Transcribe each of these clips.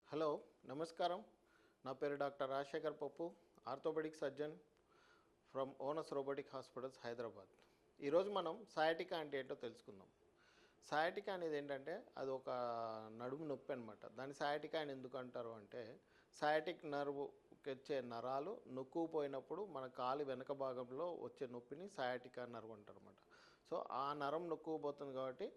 Hello, నమస్కారం. నా పేరు doctor Rajasekhar Pappu, orthopedic surgeon from ఓనస్ రోబోటిక్ హాస్పిటల్స్, హైదరాబాద్. ఈరోజు మనం సయాటికా అంటే ఏంటో తెలుసుకుందాం. సయాటికా అనేది ఏంటంటే అది ఒక నడుము నొప్పి అనమాట. దాన్ని సయాటికా అని ఎందుకు అంటారు అంటే, సయాటిక్ నర్వ్కి వచ్చే నరాలు నొక్కుపోయినప్పుడు మన కాలు వెనక భాగంలో వచ్చే నొప్పిని సయాటికా నర్వ్ అంటారు అనమాట. సో ఆ నరం నొక్కుపోతుంది కాబట్టి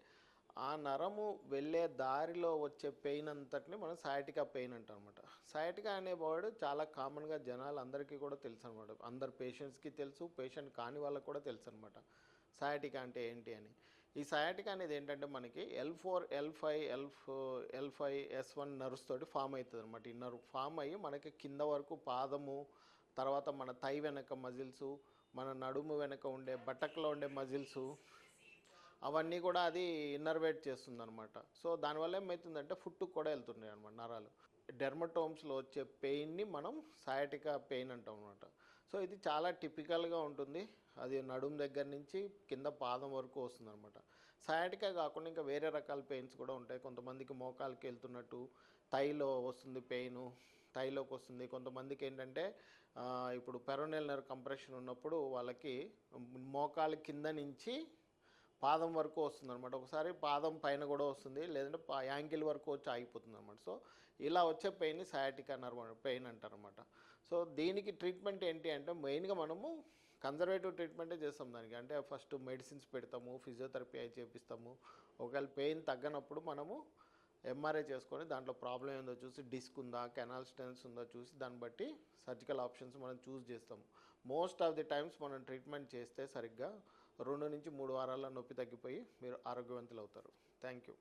ఆ నరము వెళ్ళే దారిలో వచ్చే పెయిన్ అంతటిని మనం సయాటికా పెయిన్ అంటాం అనమాట. సయాటికా అనే వర్డ్ చాలా కామన్గా జనాలు అందరికీ కూడా తెలుసు అనమాట. అందరు పేషెంట్స్కి తెలుసు, పేషెంట్ కాని వాళ్ళకి కూడా తెలుసు అనమాట సయాటికా అంటే ఏంటి అని. ఈ సయాటికా అనేది ఏంటంటే మనకి L4, L5, L5, S1 nerves తోటి ఫామ్ అవుతుంది అనమాట. ఈ నర్వ్ ఫామ్ అయ్యి మనకి కింద వరకు పాదము, తర్వాత మన థై వెనక మజిల్సు, మన నడుము వెనక ఉండే బటక్లో ఉండే మజిల్సు, అవన్నీ కూడా అది ఇన్నర్వేట్ చేస్తుంది అనమాట. సో దానివల్ల ఏమవుతుందంటే ఫుట్కు కూడా వెళ్తున్నాయి అనమాట నరాలు. డెర్మటోమ్స్లో వచ్చే పెయిన్ని మనం సయాటికా పెయిన్ అంటాం అనమాట. సో ఇది చాలా టిపికల్గా ఉంటుంది. అది నడుము దగ్గర నుంచి కింద పాదం వరకు వస్తుంది అనమాట. సయాటికా కాకుండా ఇంకా వేరే రకాల పెయిన్స్ కూడా ఉంటాయి. కొంతమందికి మోకాలకి వెళ్తున్నట్టు థైలో వస్తుంది పెయిన్, థైలోకి వస్తుంది. కొంతమందికి ఏంటంటే ఇప్పుడు పెరోనియల్ నర్వ్ కంప్రెషన్ ఉన్నప్పుడు వాళ్ళకి మోకాలు కింద నుంచి పాదం వరకు వస్తుంది అనమాట. ఒకసారి పాదం పైన కూడా వస్తుంది, లేదంటే యాంకిల్ వరకు వచ్చి ఆగిపోతుంది అనమాట. సో ఇలా వచ్చే పెయిన్ని సయాటికా నర్వ్ పెయిన్ అంటారు అనమాట. సో దీనికి ట్రీట్మెంట్ ఏంటి అంటే మెయిన్గా మనము కన్జర్వేటివ్ ట్రీట్మెంటే చేస్తాం దానికి. అంటే ఫస్ట్ మెడిసిన్స్ పెడతాము, ఫిజియోథెరపీ అయి చేపిస్తాము. ఒకవేళ పెయిన్ తగ్గనప్పుడు మనము ఎంఆర్ఐ చేసుకొని దాంట్లో ప్రాబ్లం ఏందో చూసి, డిస్క్ ఉందా, కెనాల్ స్టెన్స్ ఉందా చూసి దాన్ని బట్టి సర్జికల్ ఆప్షన్స్ మనం చూస్ చేస్తాము. మోస్ట్ ఆఫ్ ది టైమ్స్ మనం ట్రీట్మెంట్ చేస్తే సరిగ్గా 2 నుంచి 3 వారాల్లో నొప్పి తగ్గిపోయి మీరు ఆరోగ్యవంతులు అవుతారు. Thank you.